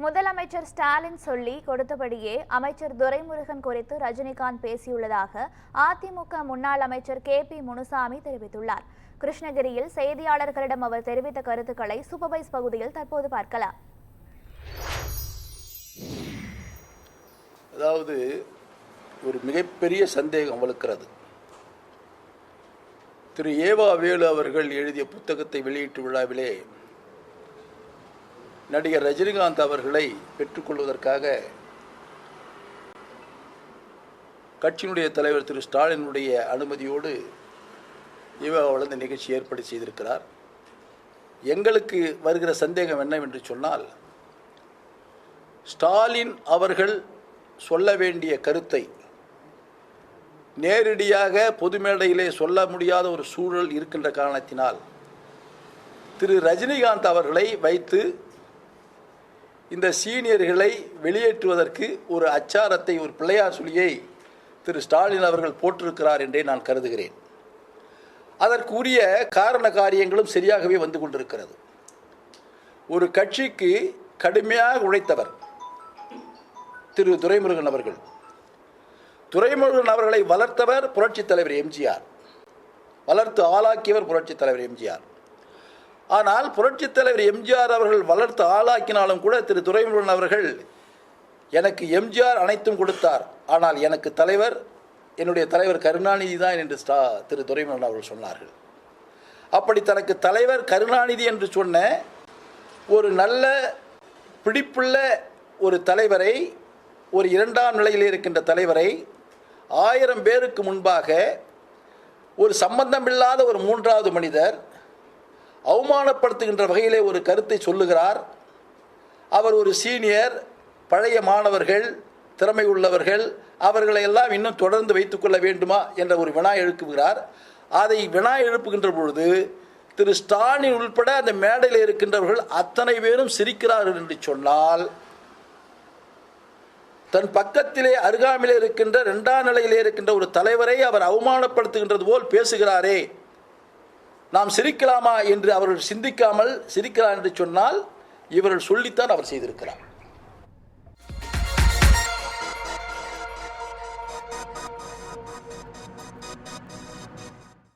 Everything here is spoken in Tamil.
முதலமைச்சர் ஸ்டாலின் சொல்லி கொடுத்தபடியே அமைச்சர் துரைமுருகன் குறித்து ரஜினிகாந்த் பேசியுள்ளதாக அதிமுக முன்னாள் அமைச்சர் KP முனுசாமி தெரிவித்துள்ளார். கிருஷ்ணகிரியில் செய்தியாளர்களிடம் அவர் தெரிவித்த கருத்துக்களை சூப்பர்வைஸ் பகுதியில் தற்போது பார்க்கலாம். அதாவது ஒரு மிகப்பெரிய சந்தேகம் வலுக்கிறது. திரு ஏவா வேலு அவர்கள் எழுதிய புத்தகத்தை வெளியீட்டு விழாவிலே நடிகர் ரஜினிகாந்த் அவர்களை பெற்றுக்கொள்வதற்காக கட்சியினுடைய தலைவர் திரு ஸ்டாலினுடைய அனுமதியோடு ஏவாவில் இந்த நிகழ்ச்சி ஏற்பாடு செய்திருக்கிறார். எங்களுக்கு வருகிற சந்தேகம் என்னவென்று சொன்னால், ஸ்டாலின் அவர்கள் சொல்ல வேண்டிய கருத்தை நேரடியாக பொது மேடையிலே சொல்ல முடியாத ஒரு சூழல் இருக்கின்ற காரணத்தினால் திரு ரஜினிகாந்த் அவர்களை வைத்து இந்த சீனியர்களை வெளியேற்றுவதற்கு ஒரு அச்சாரத்தை, ஒரு பிள்ளையார் சொல்லியை திரு ஸ்டாலின் அவர்கள் போட்டிருக்கிறார் என்றே நான் கருதுகிறேன். அதற்குரிய காரண காரியங்களும் சரியாகவே வந்து கொண்டிருக்கிறது. ஒரு கட்சிக்கு கடுமையாக உழைத்தவர் திரு துரைமுருகன் அவர்கள். துரைமுருகன் அவர்களை வளர்த்தவர் புரட்சித் தலைவர் எம்ஜிஆர், வளர்த்து ஆளாக்கியவர் புரட்சித் தலைவர் எம்ஜிஆர். ஆனால் புரட்சித் தலைவர் எம்ஜிஆர் அவர்கள் வளர்த்து ஆளாக்கினாலும் கூட திரு துரைமுருகன் அவர்கள் எனக்கு எம்ஜிஆர் அனைத்தும் கொடுத்தார், ஆனால் எனக்கு தலைவர் என்னுடைய தலைவர் கருணாநிதி தான் என்று திரு துரைமுருகன் அவர்கள் சொன்னார்கள். அப்படி தனக்கு தலைவர் கருணாநிதி என்று சொன்ன ஒரு நல்ல பிடிப்புள்ள ஒரு தலைவரை, ஒரு இரண்டாம் நிலையில் இருக்கின்ற தலைவரை 1000 பேருக்கு முன்பாக ஒரு சம்பந்தமில்லாத ஒரு மூன்றாவது மனிதர் அவமானப்படுத்துகின்ற வகையிலே ஒரு கருத்தை சொல்லுகிறார். அவர் ஒரு சீனியர், பழைய மாணவர்கள், திறமை உள்ளவர்கள், அவர்களை எல்லாம் இன்னும் தொடர்ந்து வைத்துக்கொள்ள வேண்டுமா என்ற ஒரு வினா எழுப்புகிறார். அதை வினா எழுப்புகின்ற பொழுது திரு ஸ்டாலின் உள்பட அந்த மேடையில் இருக்கின்றவர்கள் அத்தனை பேரும் சிரிக்கிறார்கள் என்று சொன்னால், தன் பக்கத்திலே அருகாமையிலே இருக்கின்ற இரண்டாம் நிலையிலே இருக்கின்ற ஒரு தலைவரை அவர் அவமானப்படுத்துகின்றது போல் பேசுகிறாரே, நாம் சிரிக்கலாமா என்று அவர்கள் சிந்திக்காமல் சிரிக்கிறார் என்று சொன்னால், இவர்கள் சொல்லித்தான் அவர் செய்திருக்கிறார்.